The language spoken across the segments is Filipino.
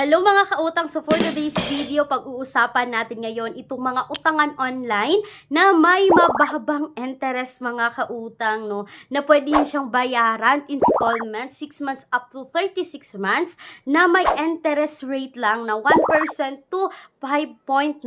Hello mga kautang, so for today's video, pag-uusapan natin ngayon itong mga utangan online na may mababang interest mga kautang, no? Na pwede siyang bayaran, installment, 6 months up to 36 months, na may interest rate lang na 1% to 5.99%.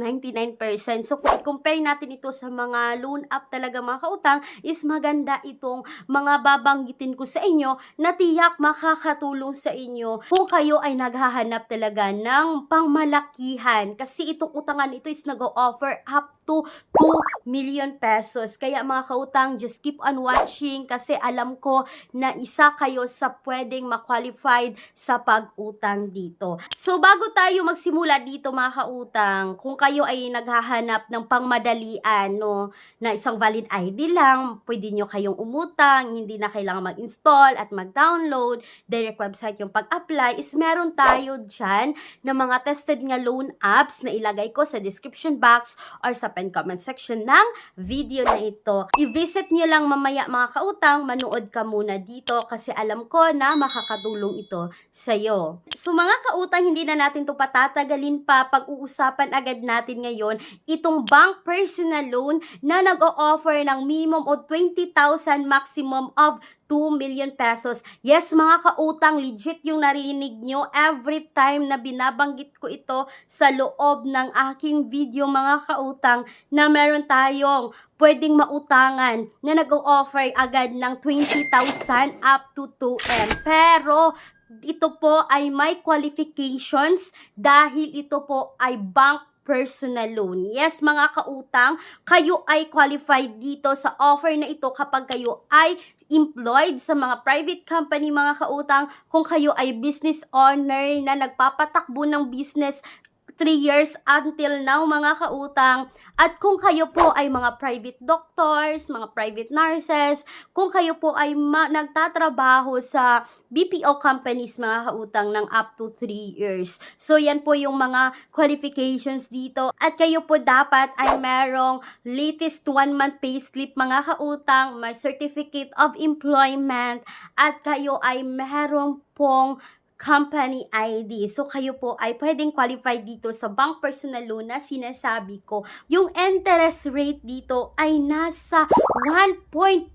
So kung i-compare natin ito sa mga loan app talaga mga kautang, is maganda itong mga babanggitin ko sa inyo na tiyak makakatulong sa inyo kung kayo ay naghahanap talaga ng pangmalakihan, kasi itong utangan ito is nag-o-offer up to 2 million pesos. Kaya mga kautang, just keep on watching kasi alam ko na isa kayo sa pwedeng ma-qualified sa pag-utang dito. So bago tayo magsimula dito mga kautang, kung kayo ay naghahanap ng pangmadalian, no, na isang valid ID lang, pwede nyo kayong umutang, hindi na kailangan mag-install at mag-download, direct website yung pag-apply, is meron tayo dyan na mga tested nga loan apps na ilagay ko sa description box or sa pen comment section ng video na ito. I-visit nyo lang mamaya mga kautang, manood ka muna dito kasi alam ko na makakatulong ito sa'yo. So mga kautang, hindi na natin to patatagalin pa, pag-uusapan agad natin ngayon itong bank personal loan na nag-o-offer ng minimum of 20,000, maximum of 2 million pesos. Yes mga kautang, legit yung narinig nyo every time na binabanggit ko ito sa loob ng aking video mga kautang, na meron tayong pwedeng mautangan na nag-o-offer agad ng 20,000 up to 2M. Pero ito po ay may qualifications dahil ito po ay bank personal loan. Yes, mga kautang, kayo ay qualified dito sa offer na ito kapag kayo ay employed sa mga private company mga kautang, kung kayo ay business owner na nagpapatakbo ng business 3 years until now mga kautang, at kung kayo po ay mga private doctors, mga private nurses, kung kayo po ay nagtatrabaho sa BPO companies mga kautang ng up to 3 years. So yan po yung mga qualifications dito, at kayo po dapat ay merong latest 1 month payslip mga kautang, may certificate of employment, at kayo ay merong pong company ID. So, kayo po ay pwedeng qualified dito sa bank personal loan na sinasabi ko. Yung interest rate dito ay nasa 1.49%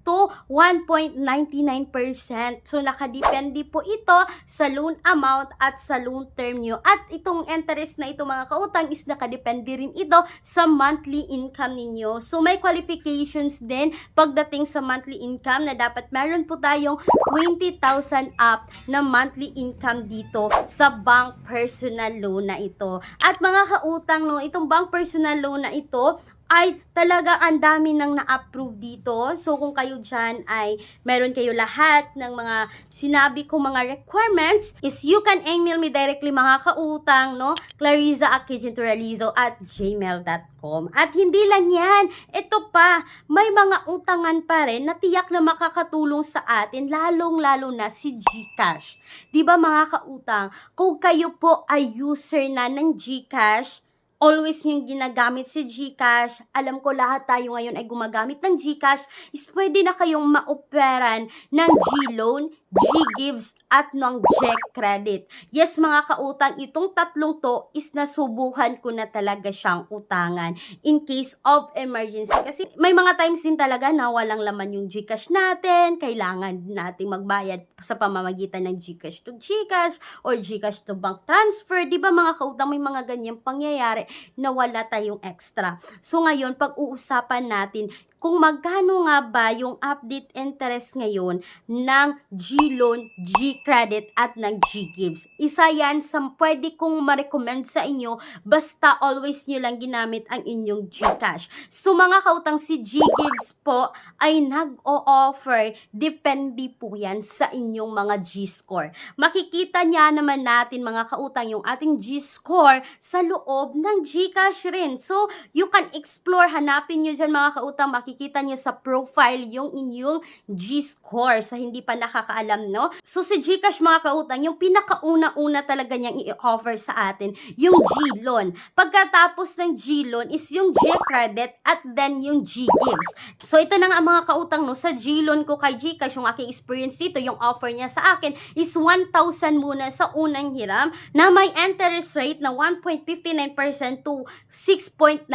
to 1.99%. So, nakadepende po ito sa loan amount at sa loan term nyo. At itong interest na ito mga kautang is nakadepende rin ito sa monthly income ninyo. So, may qualifications din pagdating sa monthly income na dapat meron po tayong 20,000 up na monthly income dito sa bank personal loan na ito. At mga kautang, no, itong bank personal loan na ito ay talaga ang dami nang na-approve dito. So, kung kayo dyan ay meron kayo lahat ng mga sinabi ko mga requirements, is you can email me directly mga kautang, no? clariza@gmail.com. At hindi lang yan, ito pa, may mga utangan pa rin na tiyak na makakatulong sa atin, lalong-lalo na si GCash. Diba mga kautang, kung kayo po ay user na ng GCash, always yung ginagamit si GCash, alam ko lahat tayo ngayon ay gumagamit ng GCash, is pwede na kayong ma-operan ng GLoan, GGives, at ng GCredit. Yes mga kautang, itong tatlong to is nasubukan ko na talaga siyang utangan in case of emergency. Kasi may mga times din talaga na walang laman yung GCash natin, kailangan nating magbayad sa pamamagitan ng GCash to GCash or GCash to bank transfer. Diba mga kautang, may mga ganyang pangyayari na wala tayong extra. So ngayon, pag-uusapan natin kung magkano nga ba yung update interest ngayon ng GLoan, GCredit, at ng GGives. Isa yan sa pwede kong ma-recommend sa inyo, basta always nyo lang ginamit ang inyong GCash. So mga kautang, si GGives po ay nag-o-offer, depende po yan sa inyong mga G-score. Makikita niya naman natin mga kautang yung ating G-score sa loob ng GCash rin. So you can explore, hanapin nyo dyan mga kautang, makikita nyo sa profile yung inyong G-score sa hindi pa nakakaalam, no? So, si GCash mga kautang, yung pinakauna-una talaga niyang i-offer sa atin, yung G-loan. Pagkatapos ng G-loan is yung G-credit at then yung G-gives. So, ito na nga mga kautang, no? Sa G-loan ko kay GCash, yung aking experience dito, yung offer niya sa akin is 1,000 muna sa unang hiram na may interest rate na 1.59% to 6.99%.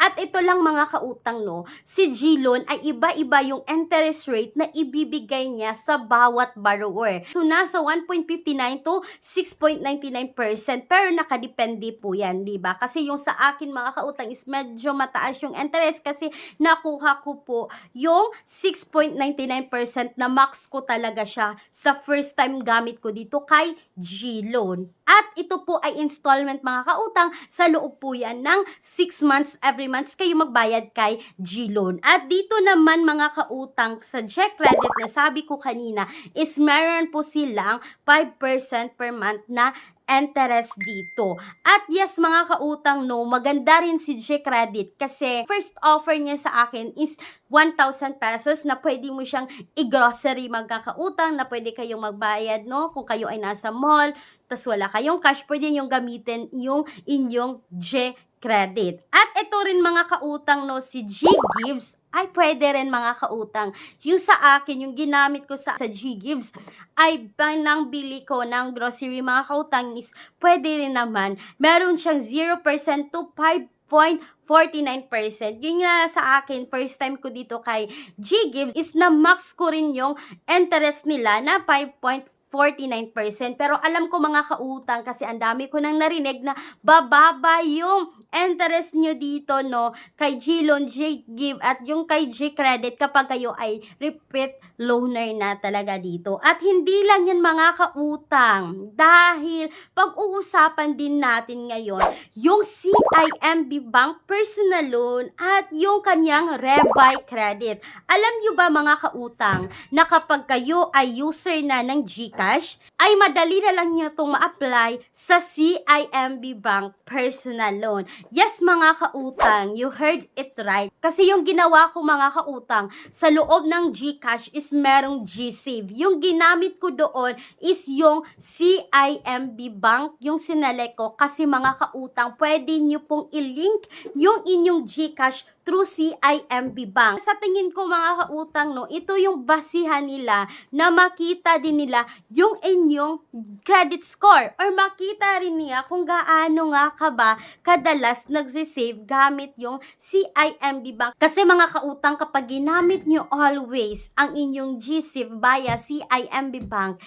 At ito lang mga kautang, no, si G-loan ay iba-iba yung interest rate na ibibigay niya sa bawat borrower. So, nasa 1.59 to 6.99%, pero nakadepende po yan, di ba? Kasi yung sa akin mga kautang is medyo mataas yung interest kasi nakuha ko po yung 6.99% na max ko talaga siya sa first time gamit ko dito kay G-loan. At ito po ay installment mga kautang, sa loob po yan ng 6 months, every month kayo magbayad kay G-loan. At dito naman mga kautang sa G-credit na sabi ko kanina is meron po silang 5% per month na interest dito. At yes mga kautang, no, maganda rin si G-credit kasi first offer niya sa akin is 1,000 pesos na pwede mo siyang i-grocery magkakautang, na pwede kayong magbayad, no, kung kayo ay nasa mall, tas wala kayong cash, pwede niyong gamitin yung inyong G-credit. At ito rin mga kautang, no, si G-gives ay pwede rin mga kautang. Yung sa akin, yung ginamit ko sa G-gives ay nang bili ko ng grocery mga kautang is pwede rin naman. Meron siyang 0% to 5.49%. Yun nga sa akin, first time ko dito kay G-gives is na max ko rin yung interest nila na 5.49%. Pero alam ko mga kautang kasi ang dami ko nang narinig na bababa yung interest nyo dito, no, kay G-loan, G-give at yung kay G-credit kapag kayo ay repeat loaner na talaga dito. At hindi lang yan mga kautang, dahil pag-uusapan din natin ngayon yung CIMB Bank Personal Loan at yung kanyang Revi Credit. Alam nyo ba mga kautang na kapag kayo ay user na ng GCash, ay madali na lang nyo itong ma-apply sa CIMB Bank Personal Loan. Yes mga kautang, you heard it right. Kasi yung ginawa ko mga kautang, sa loob ng GCash is merong GSave. Yung ginamit ko doon is yung CIMB Bank, yung sinelect ko. Kasi mga kautang, pwede nyo pong i-link yung inyong GCash through CIMB Bank. Sa tingin ko mga kautang, no, ito yung basihan nila na makita din nila yung inyong credit score or makita rin niya kung gaano nga ka ba kadalas nagsisave gamit yung CIMB Bank. Kasi mga kautang, kapag ginamit nyo always ang inyong GSave via CIMB Bank,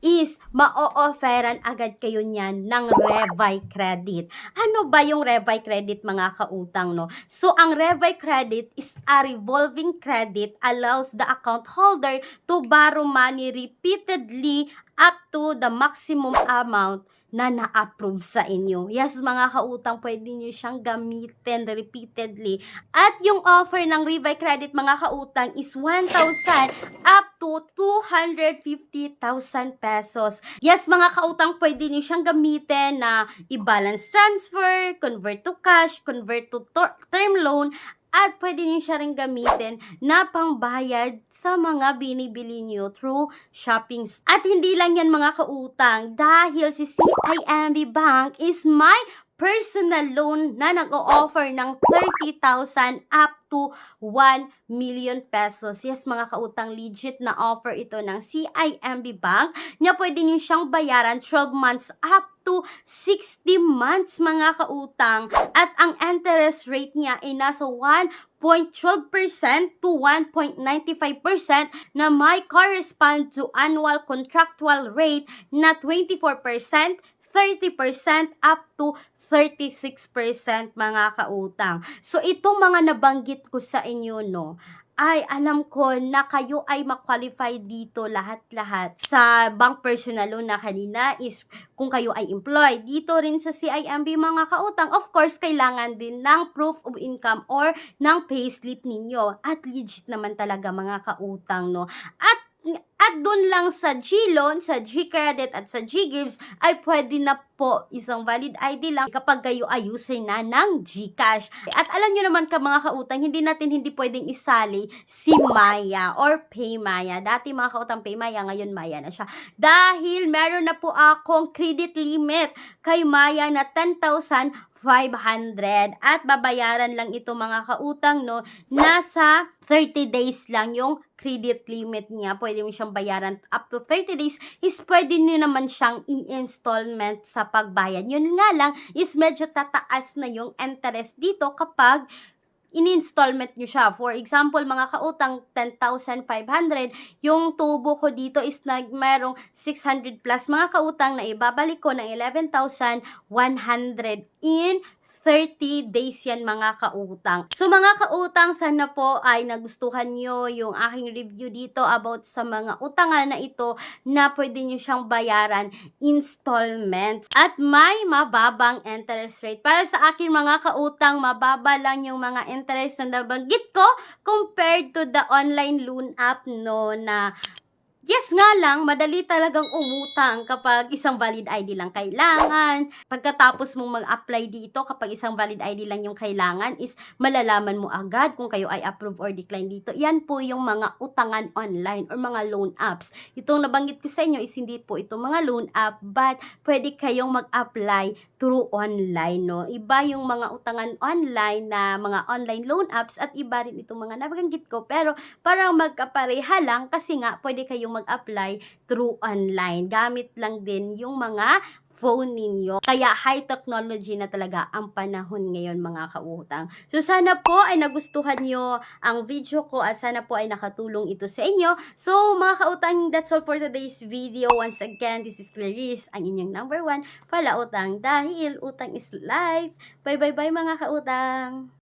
is ma-o-offeran agad kayo niyan ng Revi Credit. Ano ba yung Revi Credit mga kautang, no? So, ang Revi Credit is a revolving credit allows the account holder to borrow money repeatedly up to the maximum amount na na-approve sa inyo. Yes, mga kautang, pwede nyo siyang gamitin repeatedly. At yung offer ng Revi Credit, mga kautang, is 1,000 up to 250,000 pesos. Yes, mga kautang, pwede nyo siyang gamitin na i-balance transfer, convert to cash, convert to term loan, at pwede niyo siya rin gamitin na pangbayad sa mga binibili niyo through shopping. At hindi lang yan mga kautang, dahil si CIMB Bank is my personal loan na nag-o-offer ng 30,000 up to 1 million pesos. Yes, mga kautang, legit na offer ito ng CIMB Bank na pwede niyo siyang bayaran 12 months up to 60 months mga kautang. At ang interest rate niya ay nasa 1.12% to 1.95% na may correspond to annual contractual rate na 24%, 30% up to 36% mga kautang. So, itong mga nabanggit ko sa inyo, no, ay alam ko na kayo ay ma-qualify dito lahat-lahat. Sa bank personal loan na kanina is kung kayo ay employed. Dito rin sa CIMB mga kautang, of course, kailangan din ng proof of income or ng payslip ninyo. At legit naman talaga mga kautang, no. At dun lang sa GLoan, sa GCredit at sa GGives ay pwede na po isang valid ID lang kapag kayo ay user na ng GCash. At alam nyo naman ka mga kautang, hindi pwedeng isali si Maya or PayMaya. Dati mga kautang PayMaya, ngayon Maya na siya. Dahil meron na po akong credit limit kay Maya na 10,500 at babayaran lang ito mga kautang, no, nasa 30 days lang yung credit limit niya. Pwede mo siyang bayaran up to 30 days is pwede nyo naman siyang i-installment sa pagbayad. Yun nga lang is medyo tataas na yung interest dito kapag in-installment nyo siya. For example, mga kautang, 10,500. Yung tubo ko dito is mayroong 600 plus mga kautang na ibabalik ko ng 11,100 in 30 days yan mga kautang. So mga kautang, sana po ay nagustuhan nyo yung aking review dito about sa mga utangan na ito na pwede nyo siyang bayaran installments at may mababang interest rate. Para sa akin mga kautang, mababa lang yung mga interest na nabanggit ko compared to the online loan app, no, na yes nga lang, madali talagang umutang kapag isang valid ID lang kailangan. Pagkatapos mong mag-apply dito, kapag isang valid ID lang yung kailangan, is malalaman mo agad kung kayo ay approve or decline dito. Yan po yung mga utangan online or mga loan apps. Itong nabanggit ko sa inyo is hindi po ito mga loan app, but pwede kayong mag-apply through online, no? Iba yung mga utangan online na mga online loan apps at iba rin itong mga nabanggit ko. Pero parang magkapareha lang kasi nga pwede kayong mag-apply through online. Gamit lang din yung mga phone ninyo. Kaya high technology na talaga ang panahon ngayon mga kautang. So sana po ay nagustuhan nyo ang video ko at sana po ay nakatulong ito sa inyo. So mga kautang, that's all for today's video. Once again, this is Clarice, ang inyong number 1 palautang dahil utang is life. Bye bye bye mga kautang!